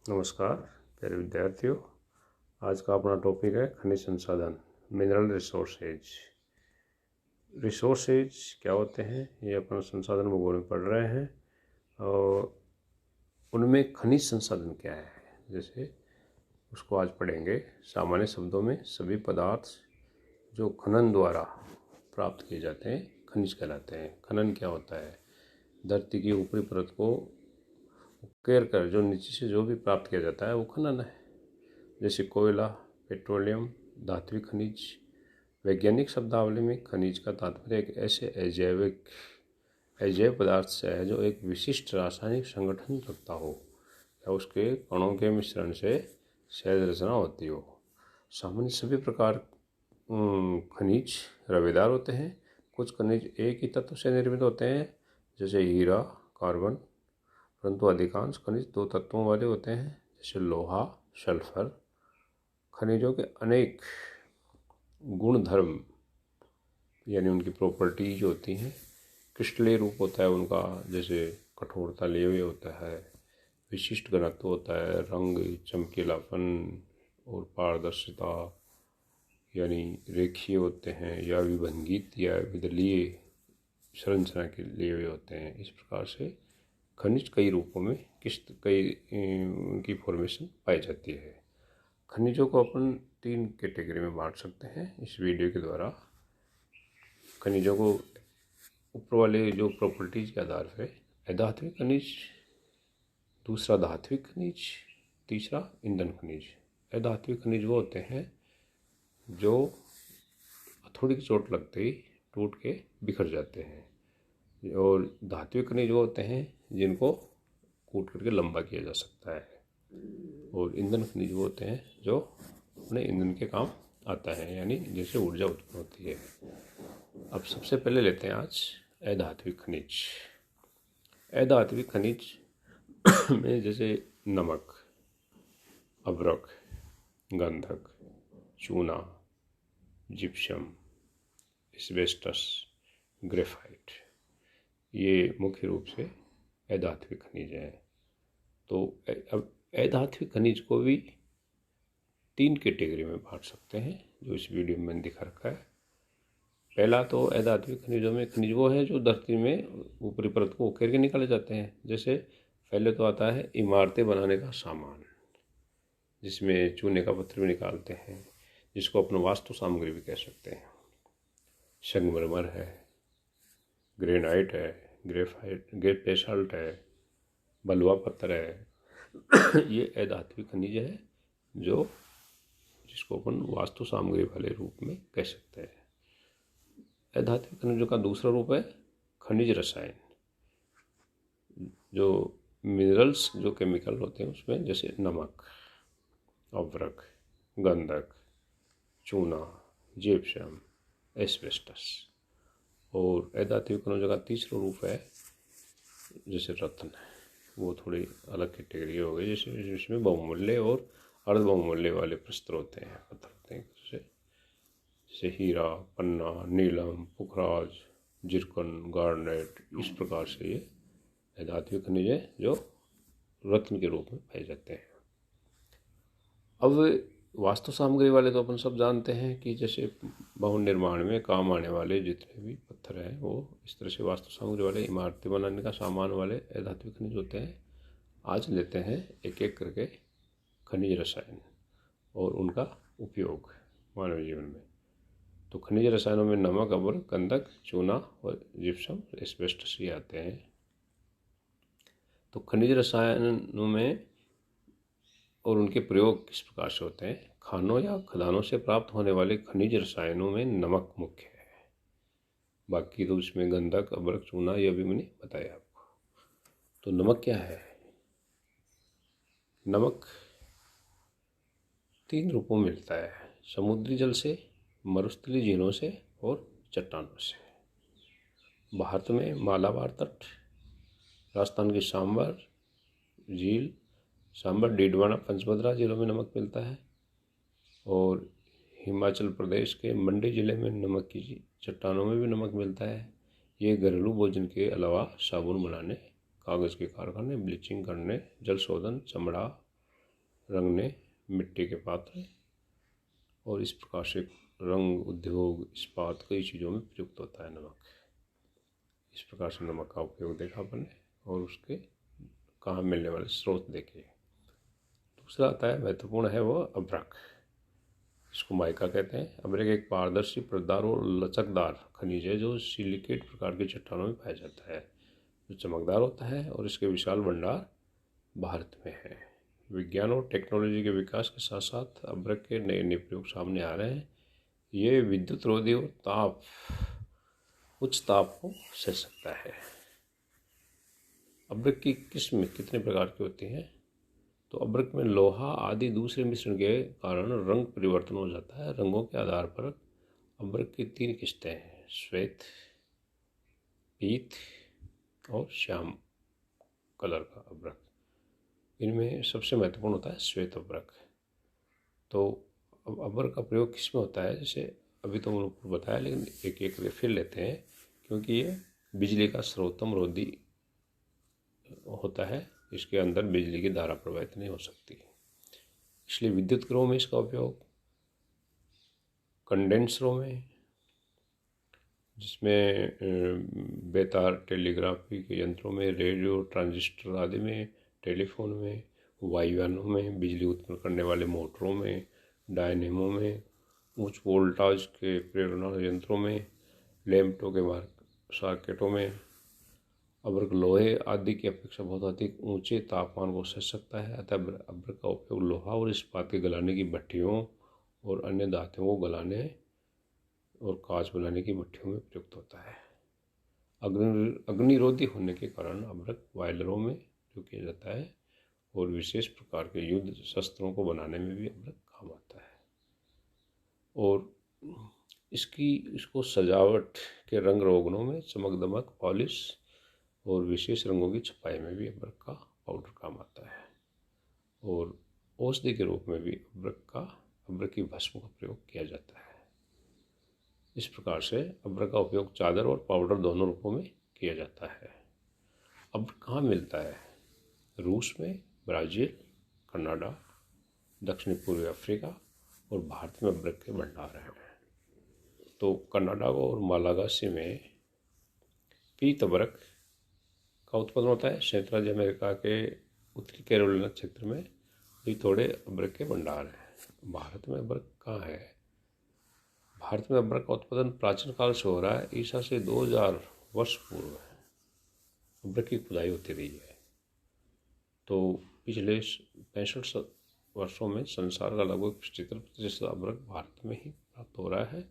नमस्कार प्यारे विद्यार्थियों। आज का अपना टॉपिक है खनिज संसाधन, मिनरल रिसोर्सेज। रिसोर्सेज क्या होते हैं, ये अपना संसाधन भूगोल में पढ़ रहे हैं और उनमें खनिज संसाधन क्या है, जैसे उसको आज पढ़ेंगे। सामान्य शब्दों में सभी पदार्थ जो खनन द्वारा प्राप्त किए जाते हैं खनिज कहलाते हैं। खनन क्या होता है? धरती की ऊपरी परत को उकेर कर जो नीचे से जो भी प्राप्त किया जाता है वो खनन है। जैसे कोयला, पेट्रोलियम, धात्विक खनिज। वैज्ञानिक शब्दावली में खनिज का तात्पर्य एक ऐसे अजैव पदार्थ से है जो एक विशिष्ट रासायनिक संगठन रखता हो या उसके कणों के मिश्रण से सहज रचना होती हो। सामान्य सभी प्रकार खनिज रवेदार होते हैं। कुछ खनिज एक ही तत्व से निर्मित होते हैं, जैसे हीरा, कार्बन, परंतु अधिकांश खनिज दो तत्वों वाले होते हैं, जैसे लोहा, सल्फर। खनिजों के अनेक गुण धर्म यानी उनकी प्रॉपर्टीज होती हैं। क्रिस्टलीय रूप होता है उनका, जैसे कठोरता, लेवे होता है, विशिष्ट घनत्व होता है, रंग, चमकीलापन और पारदर्शिता यानी रेखीय होते हैं, या विभंगित या विदलीय संरचना के लिए होते हैं। इस प्रकार से खनिज कई रूपों में कई उनकी फॉर्मेशन पाई जाती है। खनिजों को अपन 3 कैटेगरी में बांट सकते हैं इस वीडियो के द्वारा। खनिजों को ऊपर वाले जो प्रॉपर्टीज के आधार पर अधात्विक खनिज, दूसरा धात्विक खनिज, तीसरा ईंधन खनिज। अधात्विक खनिज वो होते हैं जो हथौड़ी की चोट लगते ही टूट के बिखर जाते हैं, और धात्विक खनिज वो होते हैं जिनको कूट करके लंबा किया जा सकता है, और ईंधन खनिज वो होते हैं जो अपने ईंधन के काम आता है, यानी जिससे ऊर्जा उत्पन्न होती है। अब सबसे पहले लेते हैं आज अधात्विक खनिज। अधात्विक खनिज में जैसे नमक, अभ्रक, गंधक, चूना, जिप्सम, एस्बेस्टस, ग्रेफाइट, ये मुख्य रूप से अधात्विक खनिज हैं। तो अब अधात्विक खनिज को भी 3 कैटेगरी में बांट सकते हैं, जो इस वीडियो में मैंने दिखा रखा है। पहला तो अधात्विक खनिजों में खनिज वो है जो धरती में ऊपरी परत को उकेर के निकाले जाते हैं। जैसे पहले तो आता है इमारतें बनाने का सामान, जिसमें चूने का पत्थर भी निकालते हैं, जिसको अपना वास्तु सामग्री भी कह सकते हैं। संगमरमर है, ग्रेनाइट है, ग्रेफाइट, बेसाल्ट है, बलुआ पत्थर है। ये अधात्विक खनिज है जो जिसको अपन वास्तु सामग्री वाले रूप में कह सकते हैं। अधात्विक खनिजों का दूसरा रूप है खनिज रसायन। जो मिनरल्स, जो केमिकल होते हैं उसमें, जैसे नमक, अभ्रक, गंधक, चूना, जिप्सम, एस्बेस्टस। और अधात्विक खनिजों का तीसरा रूप है जैसे रत्न, वो थोड़ी अलग कैटेगरी हो गई, जैसे जिसमें बहुमूल्य और अर्ध बहुमूल्य वाले प्रस्तर होते हैं, पत्थर होते हैं, जैसे हीरा, पन्ना, नीलम, पुखराज, जिरकन, गार्नेट। इस प्रकार से ये अधात्विक खनिज है जो रत्न के रूप में पाए जाते हैं। अब वास्तु सामग्री वाले तो अपन सब जानते हैं कि जैसे भवन निर्माण में काम आने वाले जितने भी पत्थर हैं वो इस तरह से वास्तु सामग्री वाले, इमारतें बनाने का सामान वाले अधात्विक खनिज होते हैं। आज लेते हैं एक एक करके खनिज रसायन और उनका उपयोग मानव जीवन में। तो खनिज रसायनों में नमक, अभ्रक, गंधक, चूना और जिप्सम, एस्बेस्टस ये आते हैं। तो खनिज रसायनों में और उनके प्रयोग किस प्रकार से होते हैं? खानों या खदानों से प्राप्त होने वाले खनिज रसायनों में नमक मुख्य है। बाकी तो इसमें गंधक, अभ्रक, चूना यह भी मैंने बताया आपको। तो नमक क्या है? नमक 3 रूपों में मिलता है, समुद्री जल से, मरुस्थलीय झीलों से और चट्टानों से। भारत में मालाबार तट, राजस्थान की सांबर झील, सांबर, डीडवाना, पंचभद्रा जिलों में नमक मिलता है, और हिमाचल प्रदेश के मंडी जिले में नमक की चट्टानों में भी नमक मिलता है। ये घरेलू भोजन के अलावा साबुन बनाने, कागज़ के कारखाने, ब्लीचिंग करने, जल शोधन, चमड़ा, रंगने मिट्टी के पात्र और इस प्रकार से रंग उद्योग, इस्पात, कई चीज़ों में प्रयुक्त होता है नमक। इस प्रकार से नमक का उपयोग देखा आपने और उसके कहाँ मिलने वाले स्रोत देखे। दूसरा आता है महत्वपूर्ण है वो अभ्रक। इसको माइका कहते हैं। अभ्रक एक पारदर्शी, परतदार और लचकदार खनिज है जो सिलिकेट प्रकार की चट्टानों में पाया जाता है, जो चमकदार होता है और इसके विशाल भंडार भारत में है। विज्ञान और टेक्नोलॉजी के विकास के साथ साथ अभ्रक के नए नए प्रयोग सामने आ रहे हैं। ये विद्युत रोधी और उच्च ताप को सह सकता है। अभ्रक की किस्में कितने प्रकार की होती हैं? तो अभ्रक में लोहा आदि दूसरे मिश्रण के कारण रंग परिवर्तन हो जाता है। रंगों के आधार पर अभ्रक की 3 किस्में हैं: श्वेत, पीत और श्याम कलर का अभ्रक। इनमें सबसे महत्वपूर्ण होता है श्वेत अभ्रक। तो अब अभ्रक का प्रयोग किस में होता है? जैसे अभी तो मैंने बताया, लेकिन एक एक फिर लेते हैं, क्योंकि ये बिजली का सर्वोत्तम रोधी होता है। इसके अंदर बिजली की धारा प्रवाहित नहीं हो सकती, इसलिए विद्युत गृहों में इसका उपयोग, कंडेंसरों में जिसमें बेतार टेलीग्राफी के यंत्रों में, रेडियो, ट्रांजिस्टर आदि में, टेलीफोन में, वायुयानों में, बिजली उत्पन्न करने वाले मोटरों में, डायनेमो में, उच्च वोल्टाज के प्रेरणा यंत्रों में, लैंपों के सर्किटों में। अभ्रक लोहे आदि की अपेक्षा बहुत अधिक ऊंचे तापमान को सह सकता है, अतः अभ्रक का उपयोग लोहा और इस्पात के गलाने की भट्टियों और अन्य धातुओं को गलाने और कांच बनाने की भट्टियों में प्रयुक्त होता है। अग्निरोधी होने के कारण अभ्रक बॉयलरों में जो किया जाता है और विशेष प्रकार के युद्ध शस्त्रों को बनाने में भी अभ्रक काम आता है। और इसको सजावट के रंग रोगनों में, चमक दमक, पॉलिश और विशेष रंगों की छपाई में भी अभ्रक का पाउडर काम आता है। और औषधि के रूप में भी अभ्रक की भस्म का प्रयोग किया जाता है। इस प्रकार से अभ्रक का उपयोग चादर और पाउडर दोनों रूपों में किया जाता है। अभ्रक कहाँ मिलता है? रूस में, ब्राज़ील, कनाडा, दक्षिण पूर्वी अफ्रीका और भारत में अभ्रक के भंडार हैं। तो कनाडा और मालागासी में पीत अभ्रक का उत्पादन होता है। संयुक्त राज्य अमेरिका के उत्तरी कैरोलिना क्षेत्र में भी थोड़े अभ्रक के भंडार हैं। भारत में अभ्रक कहाँ है? भारत में अभ्रक का उत्पादन प्राचीन काल से हो रहा है। ईसा से 2000 वर्ष पूर्व अभ्रक की खुदाई होती रही है। तो पिछले 65 वर्षों में संसार का लगभग 75% अभ्रक भारत में ही प्राप्त हो रहा है।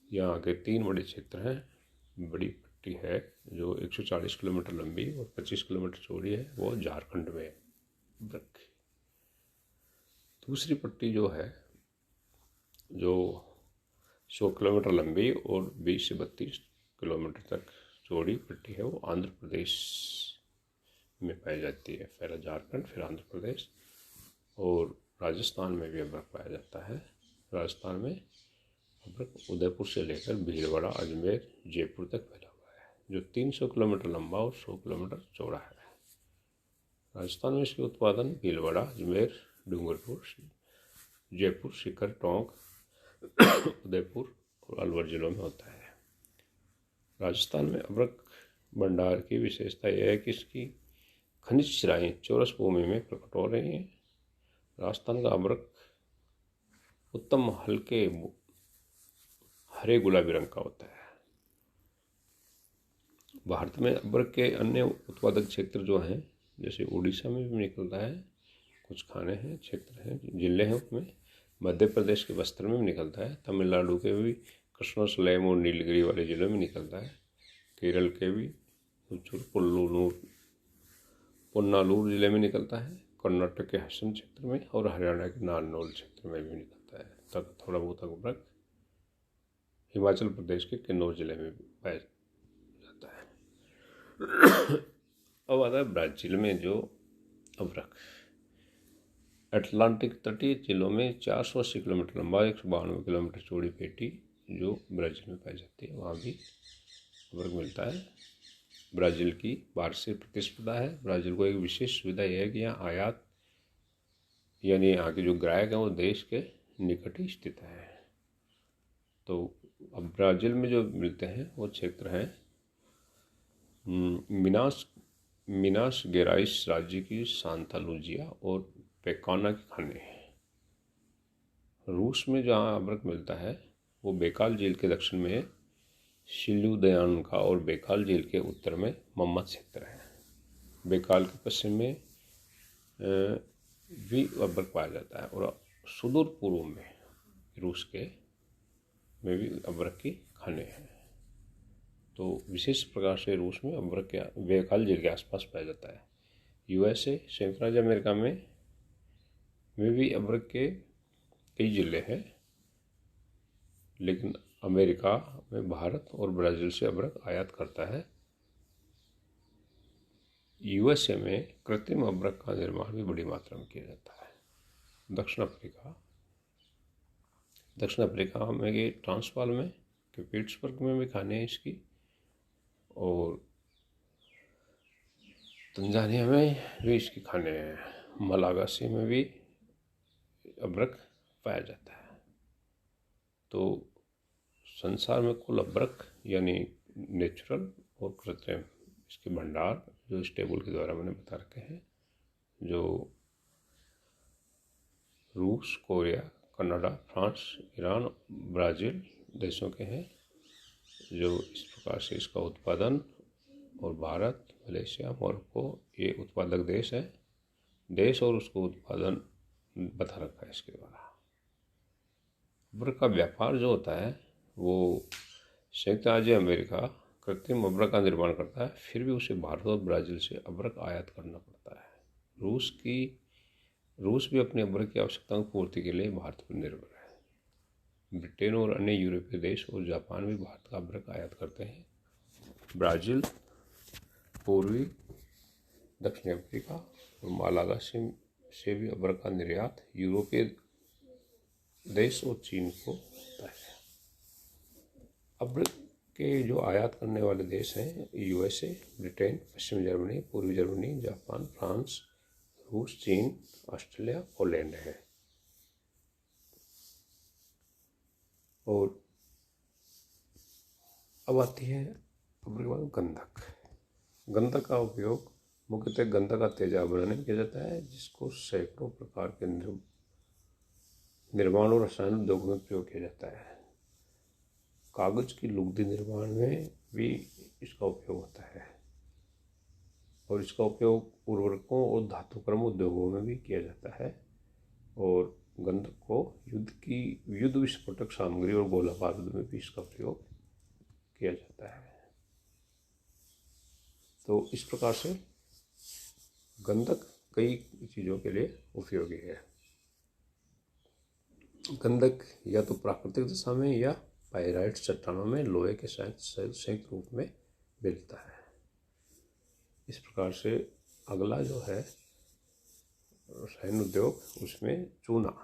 यहाँ के 3 बड़े क्षेत्र हैं। बड़ी पट्टी है जो 140 किलोमीटर लंबी और 25 किलोमीटर चौड़ी है, वो झारखंड में है अभ्रक। दूसरी पट्टी जो है, जो 100 किलोमीटर लंबी और 20 से 32 किलोमीटर तक चौड़ी पट्टी है, वो आंध्र प्रदेश में पाई जाती है। पहला झारखंड, फिर आंध्र प्रदेश और राजस्थान में भी अभ्रक पाया जाता है। राजस्थान में अभ्रक उदयपुर से लेकर भीलवाड़ा, अजमेर, जयपुर तक फैला हुआ है, जो 300 किलोमीटर लंबा और 100 किलोमीटर चौड़ा है। राजस्थान में इसके उत्पादन भीलवाड़ा, अजमेर, डूंगरपुर, जयपुर, सीकर, टोंक, उदयपुर और अलवर जिलों में होता है। राजस्थान में अभ्रक भंडार की विशेषता यह है कि इसकी खनिज शिलाएँ चौरस भूमि में प्रकट हो रही हैं। राजस्थान का अभ्रक उत्तम हल्के हरे गुलाबी रंग का होता है। भारत में अभ्रक के अन्य उत्पादक क्षेत्र जो हैं, जैसे उड़ीसा में भी निकलता है, कुछ खाने हैं, क्षेत्र हैं, जिले हैं उसमें। मध्य प्रदेश के बस्तर में भी निकलता है। तमिलनाडु के भी कृष्णसलैम और नीलगिरी वाले जिलों में निकलता है। केरल के भी पुन्नालूर जिले में निकलता है। कर्नाटक के हसन क्षेत्र में और हरियाणा के नारनौल क्षेत्र में भी निकलता है। तक थोड़ा बहुत अभ्रक हिमाचल प्रदेश के किन्नौर जिले में भी पाया जाता है। अब आता है ब्राज़ील में जो अभ्रक, अटलांटिक तटीय जिलों में 480 किलोमीटर लंबा, 192 किलोमीटर चौड़ी पेटी जो ब्राज़ील में पाई जाती है, वहाँ भी अभ्रक मिलता है। ब्राज़ील की भारत से प्रतिस्पर्धा है। ब्राज़ील को एक विशेष सुविधा यह है कि यहाँ आयात यानी यहाँ के जो ग्राहक हैं वो देश के निकट ही स्थित हैं। तो अब ब्राज़ील में जो मिलते हैं वो क्षेत्र हैं मिनास गेराइस राज्य की सांता लूजिया और पेकाना के खाने। रूस में जहाँ अभ्रक मिलता है वो बेकाल झील के दक्षिण में शिलुदयानका और बेकाल झील के उत्तर में मम्मत क्षेत्र है। बेकाल के पश्चिम में भी अभ्रक पाया जाता है और सुदूर पूर्व में रूस के में भी अभ्रक की खाने हैं। तो विशेष प्रकार से रूस में अभ्रक के बेकाल झील के आसपास पाया जाता है। यूएसए संयुक्त राज्य अमेरिका में भी अभ्रक के कई जिले हैं, लेकिन अमेरिका में भारत और ब्राज़ील से अभ्रक आयात करता है। यूएसए में कृत्रिम अभ्रक का निर्माण भी बड़ी मात्रा में किया जाता है। दक्षिण अफ्रीका में के ट्रांसवाल में के पिट्सबर्ग में भी खाने हैं इसकी, और तंजानिया में भी इसकी खाने हैं। मलागासी में भी अभ्रक पाया जाता है। तो संसार में कुल अभ्रक यानी नेचुरल और कृत्रिम इसके भंडार जो इस टेबल के द्वारा मैंने बता रखे हैं, जो रूस, Korea, Canada, France, Iran, Brazil देशों के हैं। जो इस प्रकार से इसका उत्पादन, और भारत, मलेशिया, मोरक्को ये उत्पादक देश और उसको उत्पादन बता रखा है इसके द्वारा। अभ्रक का व्यापार जो होता है वो संयुक्त राज्य अमेरिका कृत्रिम अभ्रक का निर्माण करता है, फिर भी उसे भारत और ब्राज़ील से अभ्रक आयात करना पड़ता है। रूस भी अपने अभ्रक की आवश्यकताओं की पूर्ति के लिए भारत पर निर्भर है। ब्रिटेन और अन्य यूरोपीय देश और जापान भी भारत का अभ्रक आयात करते हैं। ब्राज़ील, पूर्वी दक्षिण अफ्रीका और मालागासी से भी अभ्रक का निर्यात यूरोपीय देश और चीन को होता है। अभ्रक के जो आयात करने वाले देश हैं यूएसए, ब्रिटेन, पश्चिमी जर्मनी, पूर्वी जर्मनी, जापान, फ्रांस, रूस, चीन, ऑस्ट्रेलिया, पोलैंड है। और अब आती है अभ्रक के बाद गंधक का उपयोग मुख्यतः गंधक का तेजाब बनाने में किया जाता है, जिसको सैकड़ों प्रकार के निर्माण और रसायन उद्योग में प्रयोग किया जाता है। कागज की लुगदी निर्माण में भी इसका उपयोग होता है, और इसका उपयोग उर्वरकों और धातुक्रम उद्योगों में भी किया जाता है। और गंधक को युद्ध विस्फोटक सामग्री और गोला बारूद में भी इसका प्रयोग किया जाता है। तो इस प्रकार से गंधक कई चीज़ों के लिए उपयोगी है। गंधक या तो प्राकृतिक दशा में या पाइराइट चट्टानों में लोहे के संयुक्त रूप में मिलता है। इस प्रकार से अगला जो है रसायन उद्योग, उसमें चूना।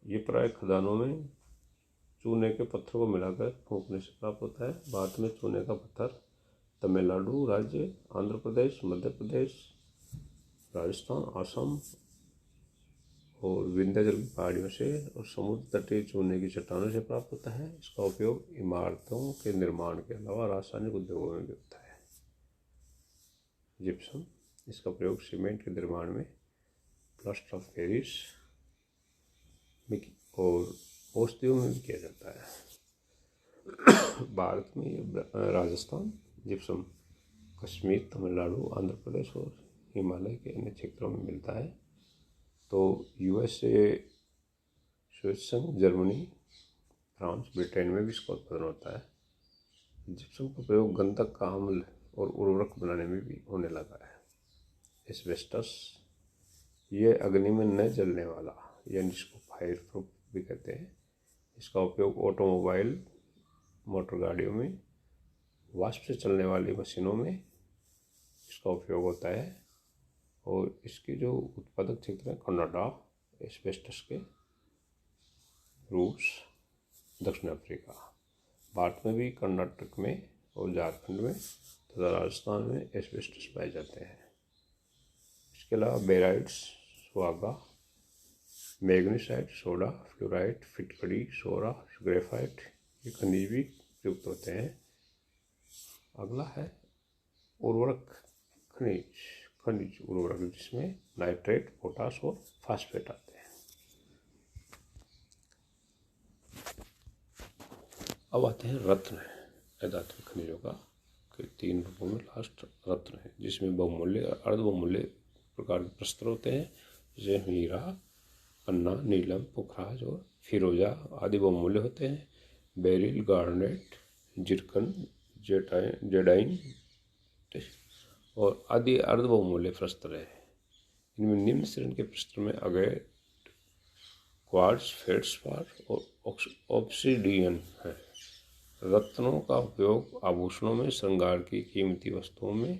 ये प्राय खदानों में चूने के पत्थर को मिलाकर फूंकने से प्राप्त होता है। भारत में चूने का पत्थर तमिलनाडु राज्य, आंध्र प्रदेश, मध्य प्रदेश, राजस्थान, असम और विंध्याचल की पहाड़ियों से और समुद्र तटीय चूने की चट्टानों से प्राप्त होता है। इसका उपयोग इमारतों के निर्माण के अलावा रासायनिक उद्योगों में भी होता है। जिप्सम, इसका प्रयोग सीमेंट के निर्माण में, प्लास्टर ऑफ पेरिस और औषधियों में भी किया जाता है। भारत में राजस्थान जिप्सम कश्मीर, तमिलनाडु, आंध्र प्रदेश और हिमालय के अन्य क्षेत्रों में मिलता है। तो USA, Switzerland, Germany, France, Britain में भी इसका उत्पादन होता है। जिप्सम का प्रयोग गंधक का अम्ल और उर्वरक बनाने में भी होने लगा है। एस्बेस्टस, ये अग्नि में न जलने वाला, यानी जिसको फायर प्रूफ भी कहते हैं। इसका उपयोग ऑटोमोबाइल, मोटर गाड़ियों में, वाष्प से चलने वाली मशीनों में इसका उपयोग होता है। और इसके जो उत्पादक क्षेत्र हैं कनाडा एस्बेस्टस के, रूस, दक्षिण अफ्रीका। भारत में भी कर्नाटक में और झारखंड में तथा राजस्थान में एस्बेस्टस पाए जाते हैं। इसके अलावा बेराइड्स, सुआगा, मैग्नीसाइट, सोडा, फ्लोराइड, फिटकड़ी, सोरा, ग्रेफाइट, ये खनिज भी प्रयुक्त होते हैं। अगला है उर्वरक खनिज उर्वरक, जिसमें नाइट्रेट, पोटास और फास्फेट आते हैं। अब आते हैं रत्न अधात्विक खनिजों का के 3 रूपों में लास्ट रत्न है, जिसमें बहुमूल्य अर्ध बहुमूल्य प्रकार के प्रस्तर होते हैं, जैसे हीरा, पन्ना, नीलम, पुखराज और फिरोजा आदि बहुमूल्य होते हैं। बेरिल, गार्नेट, जिरकन, जेडाइन और आदि अर्ध बहुमूल्य प्रस्तर है। इनमें निम्न श्रेणी के प्रस्तर में अगैट, क्वार्ट्ज, फेल्ड्स्पार और ऑब्सिडियन है। रत्नों का उपयोग आभूषणों में, श्रृंगार की कीमती वस्तुओं में,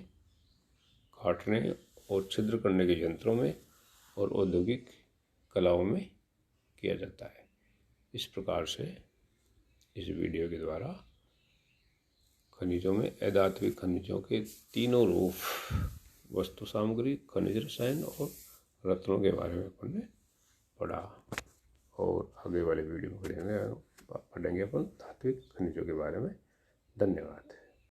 काटने और छिद्र करने के यंत्रों में और औद्योगिक कलाओं में किया जाता है। इस प्रकार से इस वीडियो के द्वारा खनिजों में अधात्विक खनिजों के तीनों रूप, वस्तु सामग्री, खनिज रसायन और रत्नों के बारे में अपन ने पढ़ा, और आगे वाले वीडियो में पढ़ेंगे अपन धात्विक खनिजों के बारे में। धन्यवाद।